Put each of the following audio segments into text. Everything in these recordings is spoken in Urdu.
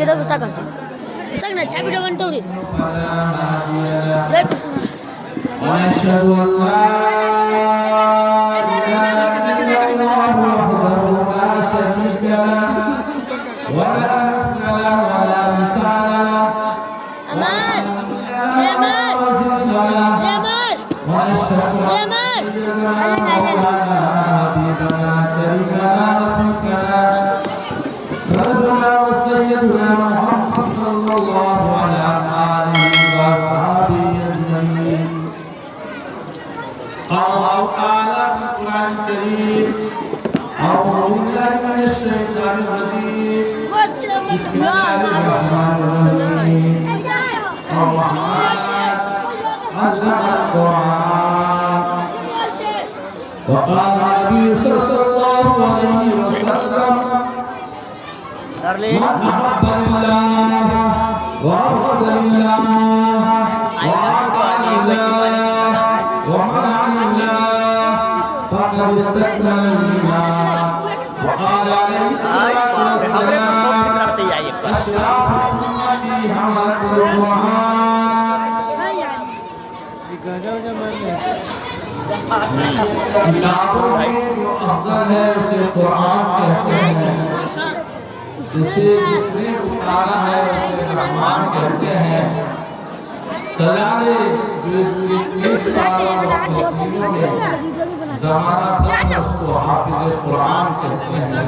kita gusa kerja. Gusa na cabi dawan tauri. Jai Krishna. Asyhadu an la ilaha illallah wahdahu la syarika lahu wa la hawla wa la quwwata Aman. Aman. Aman. Aman. سيدنا محمد صلى الله على آله وصحبه أجمعين. قال الله تعالى في القرآن الكريم أعوذ بالله من الشيطان الرجيم بسم الله الرحمن الرحيم الرحمن علم القرآن وقال النبي صلى الله عليه وسلم من أحب الله وأرض لله وأعطى لله ومنع لله فقد استكمل الإيمان. وقال عليه الصلاة والسلام أشرف أمتي حملة القرآن. کتابوں میں جو افضل ہے اسے قرآن کہتے ہیں، جسے جس نے اتارا ہے اسے رحمان کہتے ہیں، سلالے جو اس کی 30 پارہ وقت سینوں میں زمانہ تھا اس کو حافظ قرآن کہتے ہیں.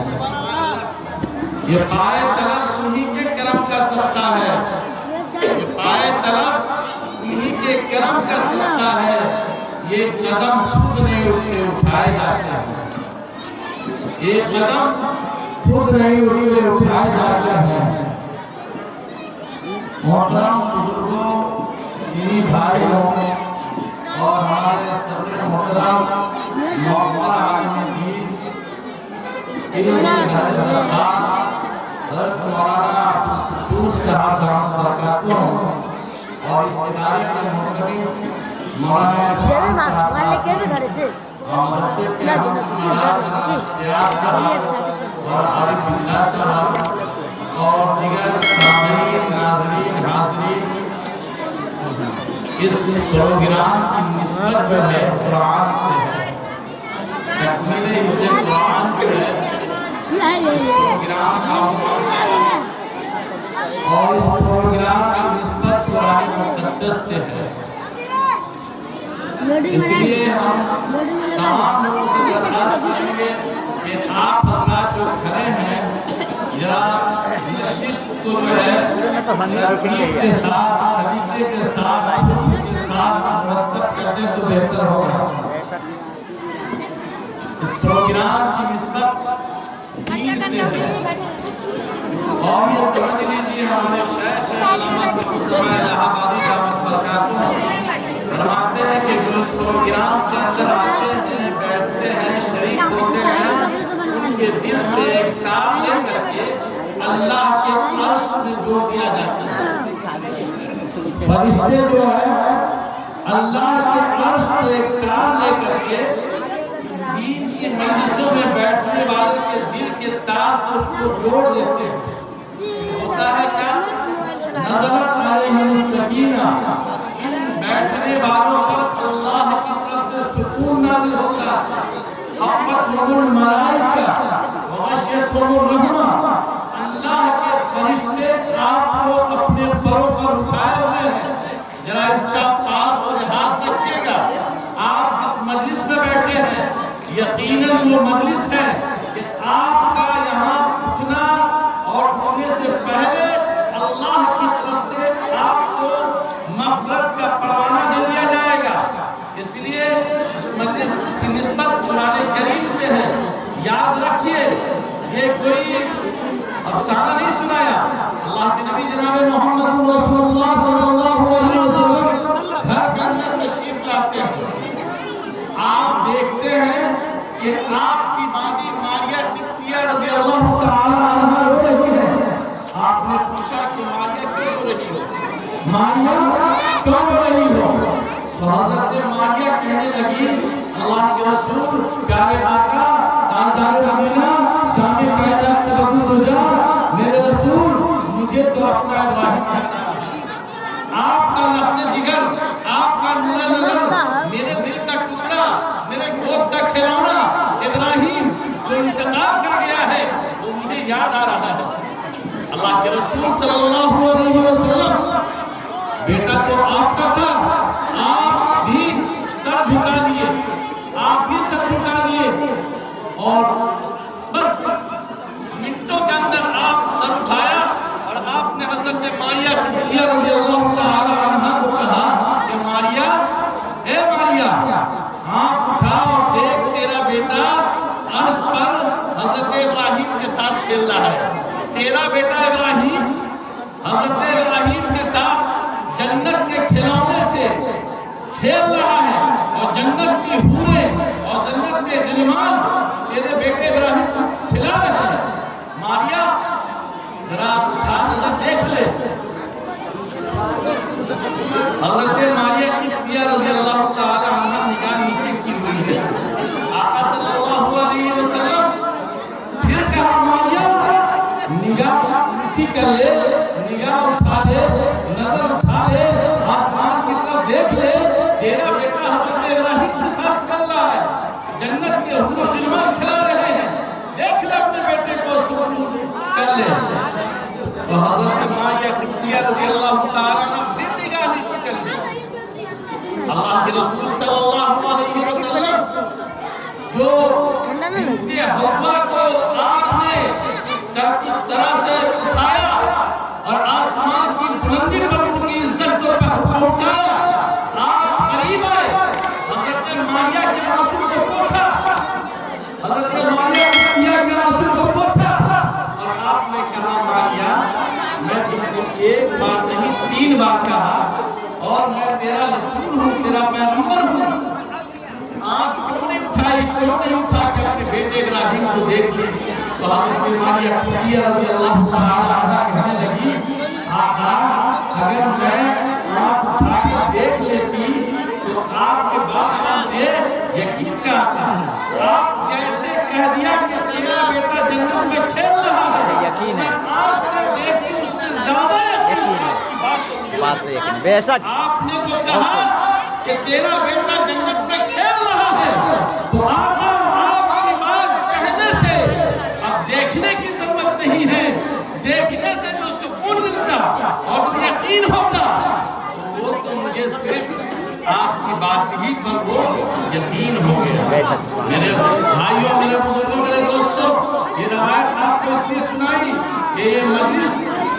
یہ پائے طلب انہی کے کرم کا صدقہ ہے، یہ پائے طلب انہی کے کرم کا صدقہ ہے. یہ قدم خود نہیں اٹھتے اٹھائے جاتے ہیں، یہ قدم خود نہیں اٹھتے اٹھائے جاتے ہیں. محترم بزرگوں، دینی بھائیوں اور ہمارے صدر محترم معمر عالم دین علم حضرت مولانا عبدالقدوس صاحب دامت برکاتہ اور اس ادارے کے محترم مولانا والے کے بھی گھر سے نہ جو اور عارف اللہ صاحب اور دیگر سامعین ناظرین حاضرین، اس پروگرام کی نسبت جو ہے قرآن سے ہے. تکمیل حفظ قرآن جو ہے اس پروگرام کا عنوان ہے اور اس پروگرام کی نسبت قرآن مقدس سے ہے. اس لیے ہم تمام لوگوں سے درخواست کریں گے کہ آپ حضرات جو کھڑے ہیں یا نشست کو جو ہے ترتیب کے ساتھ، سلیقے کے ساتھ، حسن کے ساتھ مرتب کر دیں تو بہتر ہوگا. اس پروگرام کی نسبت دین سے ہے اور یہ سمجھ لیجیے ہمارے شیخ علامہ الہ آبادی دامت برکاتہ فرماتے ہیں کہ جو اس پروگرام کے اندر آتے ہیں، بیٹھتے ہیں، شریک ہوتے ہیں، ان کے دل سے ایک تار لے کر کے اللہ کے عرش میں جوڑ دیا جاتا ہے. فرشتے جو ہے اللہ کے عرش سے ایک تار لے کر کے دین کی مجلسوں میں بیٹھنے والے کے دل کے تار سے اس کو جوڑ دیتے ہیں. ہوتا ہے کیا؟ نزلت علیہم السکینہ، بیٹھنے والوں پر اللہ کی طرف سے سکون نازل ہوتا ہے. حفتہم الملائکہ وغشیتہم الرحمہ، اللہ کے فرشتے آپ کو اپنے پروں پر اٹھائے ہوئے ہیں. ذرا اس کا پاس اور ہاتھ رکھیے گا. آپ جس مجلس میں بیٹھے ہیں یقیناً وہ مجلس ہے کہ آپ کا یہاں اٹھنا اور اٹھنے سے پہلے اللہ کی طرف سے آپ کو مغفرت کا پروانہ دے دیا جائے گا. اس لیے اس مجلس کی نسبت قرآن کریم سے ہے. یاد رکھیے یہ کوئی افسانہ نہیں سنایا. اللہ کے نبی جناب محمد رسول اللہ صلی اللہ آپ کی ماضی ماریا ٹکٹیا رضی اللہ تعالی عنہ رو رہی ہے. آپ نے پوچھا کہ ماریا کیوں رو رہی ہو؟ ماریا کیوں رو رہی ہو؟ تو حضرت ماریا کہنے لگی اللہ کے رسول پیارے آقا تاجدار مدینہ شام پیدا تبدل رجا میرے رسول مجھے تو اپنا ابراہیم کہنا ہے. آپ کا لحن جگر آپ کا نور نظر میرے دل کا ٹکڑا میرے گود کا کھلونا ابراہیم جو انتقال کر گیا ہے وہ مجھے یاد آ رہا ہے. اللہ کے رسول صلی اللہ علیہ وسلم بیٹا تو آپ کا تھا آپ بھی سر جھکا دیے آپ بھی سر جھکا دیے اور بس منٹوں کے اندر آپ سر اٹھایا اور آپ نے حضرت ماریا رضی اللہ تعالی عنہ کو کہا کہ ماریا اے ماریا آنکھ اٹھا اور دیکھ تیرا بیٹا عرش پر حضرت ابراہیم کے ساتھ کھیل رہا ہے. تیرا بیٹا ابراہیم حضرت ابراہیم کے ساتھ جنت کے کھلونے سے کھیل رہا ہے اور جنت کی حوریں اور جنت کے غلمان تیرے بیٹے ابراہیم کو کھلا رہے ہیں. ماریا ذرا اٹھا نظر دیکھ لے. حضرت ماریا ٹکٹیا رضی اللہ تعالی عنہ نگاہ نیچے کی ہوئی ہے. آقا صلی اللہ علیہ وسلم پھر کہا ماریا نگاہ نیچی کر لے نگاہ اٹھا لے نظر اٹھا لے آسمان کی طرف دیکھ لے تیرا بیٹا حضرت ابراہیم کے ساتھ چل رہا ہے جنت کے حور و غلمان کھلا رہے ہیں دیکھ لے اپنے بیٹے کو سکون کر لے. تو حضرت ماریا ٹکٹیا رضی اللہ تعالیٰ عنہ پھر نگاہ نیچی کر لی. اللہ کے رسول صلی اللہ علیہ وسلم جو بنت حوا کو آپ نے اس طرح سے اٹھایا اور آسمان کی بلندی پر ان کی عزت کو پہنچایا آپ قریب آئے حضرت ماریا کے آنسو کو پوچھا حضرت ماریا کے آنسو کو پوچھا اور آپ نے کہا ماریا میں تم کو ایک بار نہیں 3 بار کہا اور میں تیرا رسول ہوں تیرا پیغمبر ہوں. آپ کیوں نہیں اٹھائی کیوں نہیں اٹھا کے اپنے بیٹے ابراہیم کو دیکھ لی. تو حضرت ماریا ٹکٹیا رضی اللہ تعالی عنہ کہنے لگی آقا اگر میں آپ اٹھا کے دیکھ لیتی تو آپ کے بات مجھے یقین کا آتا ہے. آپ جیسے کہہ دیا کہ تیرا بیٹا جنت میں کھیل رہا ہے یقین ہے آپ سے دیکھتی اس سے زیادہ یقین ہے آپ کی بات سے یقین بے شک. آپ نے جو کہا کہ تیرا بیٹا جنت میں کھیل رہا ہے تو آقا آپ کی بات کہنے سے اب دیکھنے کی ضرورت نہیں ہے. دیکھنے سے جو سکون ملتا اور جو یقین ہوتا وہ تو مجھے صرف آپ کی بات ہی پر وہ یقین ہو گیا. میرے بھائیوں میرے بزرگوں میرے دوستوں یہ روایت آپ کو اس لیے سنائی کہ یہ مجلس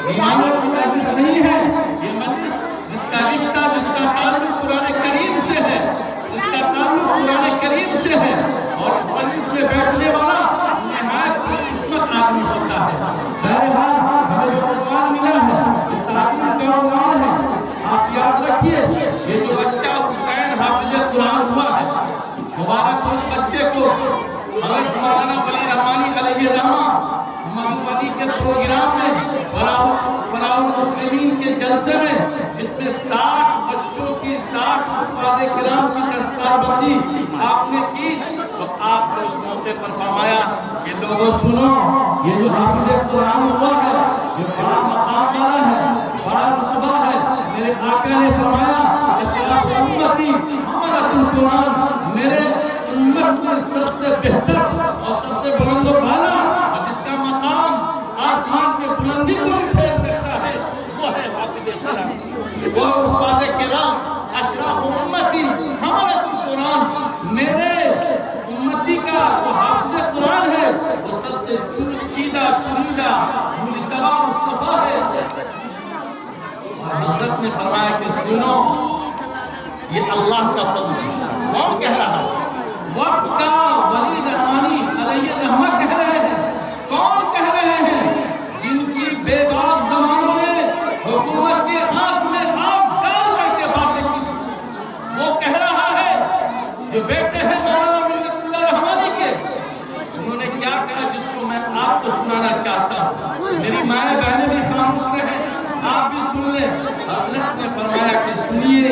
دیوانوں کی مجلس نہیں ہے. یہ مجلس جس کا رشتہ جس کا تعلق قرآن کریم سے ہے جس کا تعلق قرآن کریم سے ہے اور اس مجلس میں بیٹھنے والا نہایت خوش قسمت آدمی ہوتا ہے. بہرحال ہمیں جو عنوان ملا ہے یہ تعلیم کا عنوان ہے. آپ یاد رکھیے یہ جو بچہ حسین حافظ قرآن ہوا ہے مبارک اس بچے کو حضرت مولانا ولی رحمانی علیہ رحمہ مدھوبنی کے پروگرام میں فلاح المسلمین کے جلسے میں جس میں 60 بچوں کی 60 حفاظ کرام کی دستار بندی آپ نے کی تو آپ نے اس موقع پر فرمایا کہ لوگوں سنو یہ جو حافظ قرآن ہوا ہے یہ بڑا مقام والا ہے بڑا رتبہ ہے. میرے آقا نے فرمایا اشراف امتی حملۃ القرآن میرے امت میں سب سے بہتر اور سب سے بلند و بالا اور جس کا مقام آسمان کے بلندی کو بھی پھیر دیتا ہے وہ ہے حافظ قرآن. وہ حفاظ کرام اشراف امتی حملۃ القرآن میرے امتی کا وہ حافظ قرآن ہے وہ سب سے چیدہ چنیدہ مجتبی مصطفیٰ ہے. حضرت نے فرمایا کہ سنو یہ اللہ کا فضل ہے. کون کہہ رہا ہے؟ وقت کا ولی رحمانی علیہ رحمہ کہہ رہے ہیں. کون کہہ رہے ہیں؟ جن کی بے باک زمانوں نے حکومت کے ہاتھ میں آگ ڈال کر کے باتیں کی وہ کہہ رہا ہے جو بیٹے ہیں مولانا منت اللہ رحمانی کے میری مائیں بہنیں بھی خاموش رہیں، آپ بھی سن لیں۔ حضرت نے فرمایا کہ سنیے،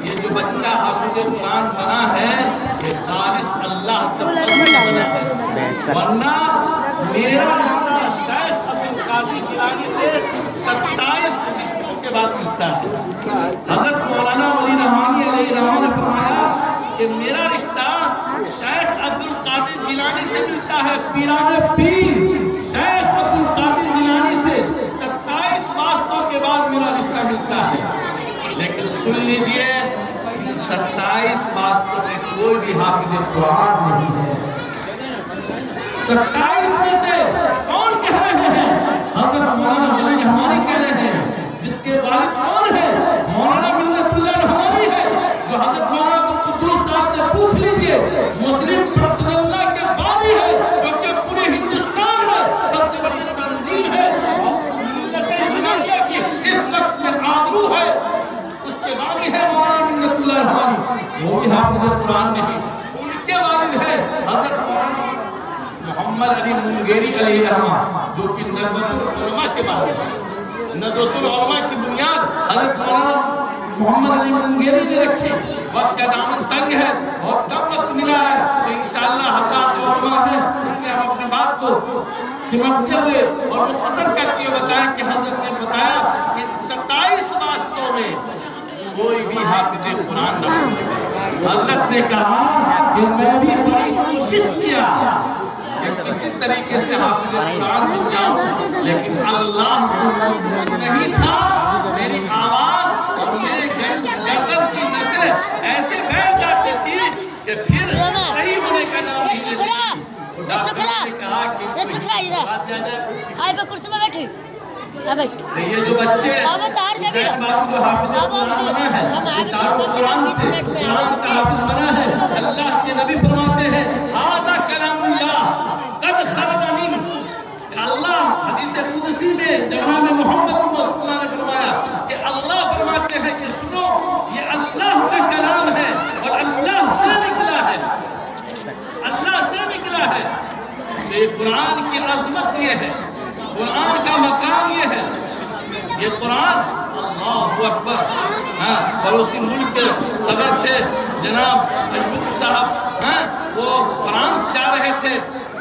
یہ جو بچہ حافظ قرآن بنا ہے یہ خالص اللہ کا بنا ہے، ورنہ میرا رشتہ شیخ عبدالقادر جیلانی سے 27 رشتوں کے بعد ملتا ہے۔ حضرت مولانا ولی رحمانی علیہ رحمہ نے فرمایا کہ میرا رشتہ شیخ عبدالقادر جیلانی سے ملتا ہے، پیران پیر شیخ عبدالقادر جیلانی سے 27 واسطوں کے بعد میرا رشتہ ملتا ہے۔ لیکن سن لیجئے، 27 واسطوں میں کوئی بھی حافظ قرآن نہیں ہے۔ 27 میں سے کون کہہ رہے ہیں؟ حضرت مولانا ولی رحمانی کہہ رہے ہیں، جس کے والد کون ہے؟ مولانا منت اللہ رحمانی ہے، جو حضرت مولانا عبدالقدوس صاحب سے پوچھ لیجئے، مسلم پرسنل اللہ کے بانی ہے، جو کہ پورے ہندوستان میں سب سے بڑی تنظیم ہے، ملت اسلامیہ کی اس وقت میں آبرو ہے، اس کے بانی ہے مولانا منت اللہ رحمانی۔ وہ بھی حافظ قرآن نہیں، ان کے والد ہے حضرت مولانا محمد علی منگیری علیہ رحمہ، جو کہ ندوۃ العلماء کے بعد ہے۔ ندوۃ العلماء کی بنیاد حضرت مولانا محمد علی منگیری نے رکھی۔ وقت کا دامن تنگ ہے، بہت کم وقت ملا ہے، تو انشاءاللہ حضرات علماء ہیں، اس لیے ہم اپنی بات کو سمجھتے ہوئے اور مختصر کرتے ہوئے بتائیں کہ حضرت نے بتایا کہ 27 واسطوں میں کوئی بھی حافظ قرآن نہ ہو سکے۔ حضرت نے کہا کہ میں بھی بڑی کوشش کیا کہ کسی طریقے سے حافظ قرآن بن جاؤں، لیکن اللہ کو نہیں تھا، میری آواز اور میرے گردن کی نسل ایسے بیٹھ جاتی تھی کہ پھر صحیح ہونے کا نام نہیں لیتی۔ ڈاکٹر نے کہا کہ یہ جو بچے حسین بابو جو حافظ قرآن بنا ہے، اس دار القرآن سے قرآن کا حافظ بنا ہے، اللہ کے نبی فرماتے ہیں ھذا کلام اللہ قد خرج من، اللہ حدیث قدسی میں جناب محمد رسول اللہ نے فرمایا کہ اللہ فرماتے ہیں کہ سنو یہ اللہ کا کلام ہے اور اللہ سے نکلا ہے، اللہ سے نکلا ہے۔ یہ قرآن کی عظمت یہ ہے، قرآن کا مقام یہ ہے، یہ قرآن اللہ اکبر۔ پڑوسی ملک کے صدر تھے جناب ایوب صاحب، وہ فرانس جا رہے تھے،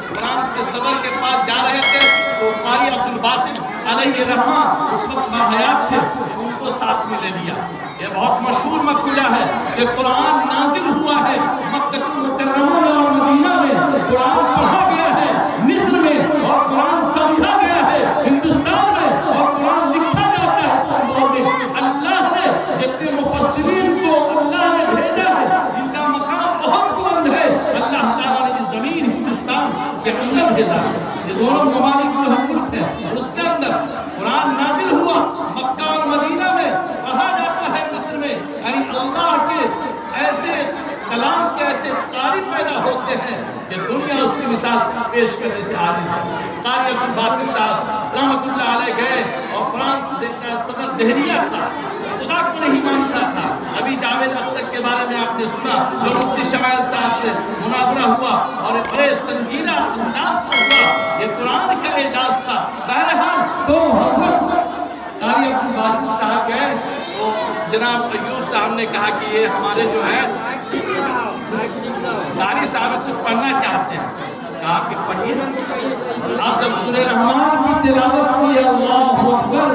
فرانس کے صدر کے پاس جا رہے تھے، تو قاری عبدالباسط علیہ رحمہ اس وقت باحیات تھے، ان کو ساتھ میں لے لیا۔ یہ بہت مشہور مقولہ ہے کہ قرآن نازل ہوا ہے مکہ المکرمہ میں اور مدینہ میں، قرآن پڑھا گیا ہے مصر میں اور قرآن سمجھا گیا ہے ہندوستان میں اور قرآن لکھا جاتا ہے استنبول میں۔ اللہ نے جتنے مفسرین کو اللہ نے بھیجا ہے ان کا مقام بہت بلند ہے، اللہ تعالیٰ نے اس زمین ہندوستان کے اندر بھیجا ہے، یہ دونوں ممالک جو ہم ملک ہیں اس کے اندر قرآن نازل ہوا مکہ اور مدینہ میں، کہا جاتا ہے مصر میں، یعنی اللہ کے ایسے کلام کے ایسے قاری پیدا ہوتے ہیں کہ دنیا اس کی مثال پیش کرنے سے عاجز ہے۔ قاری عبدالباسط صاحب رحمۃ اللہ علیہ گئے اور فرانس کا صدر دہریہ تھا، خدا کو نہیں مانتا تھا۔ ابھی جاوید اختر کے بارے میں آپ نے سنا، جو مفتی شمائل صاحب سے مناظرہ ہوا اور بڑے سنجیدہ انداز سے ہوا، یہ قرآن کا اعجاز تھا۔ بہرحال تو قاری عبدالباسط صاحب گئے تو جناب ایوب صاحب نے کہا کہ یہ ہمارے جو ہے قاری صاحب کچھ پڑھنا چاہتے ہیں، کہا کہ پڑھیے۔ آپ جب سورہ رحمان کی تلاوت کی اللہ اکبر،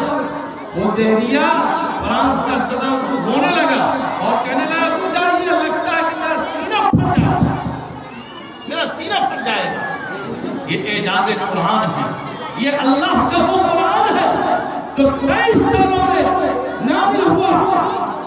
وہ دہریہ فرانس کا صدر رونے لگا اور کہنے لگا مجھے یہ لگتا ہے کہ میرا سینہ پھٹ جائے گا، میرا سینہ پھٹ جائے گا۔ یہ اعجاز قرآن ہے، یہ اللہ کا وہ قرآن ہے جو 23 سالوں میں نازل ہوا،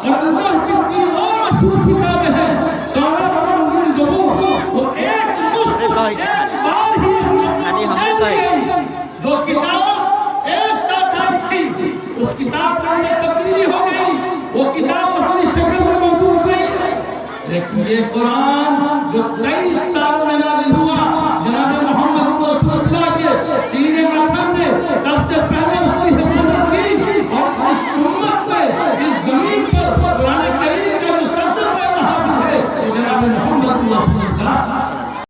اور اللہ کی 3 اور مشہور کتابیں ہیں، تورات اور انجیل زبور، وہ ایک بار ہی جو کتاب ایک ساتھ آئی تھی اس کتاب میں تبدیلی ہو گئی، وہ کتاب اپنی شکل میں موجود نہیں، لیکن یہ قرآن جو 23 سال میں نازل ہوا، جناب محمد رسول اللہ کے سینے مطہر نے سب سے پہلے اس کی حفاظت کی، اور اس امت میں اس زمین پر قرآن کریم کا جو سب سے پہلا حافظ ہے وہ جناب محمد رسول اللہ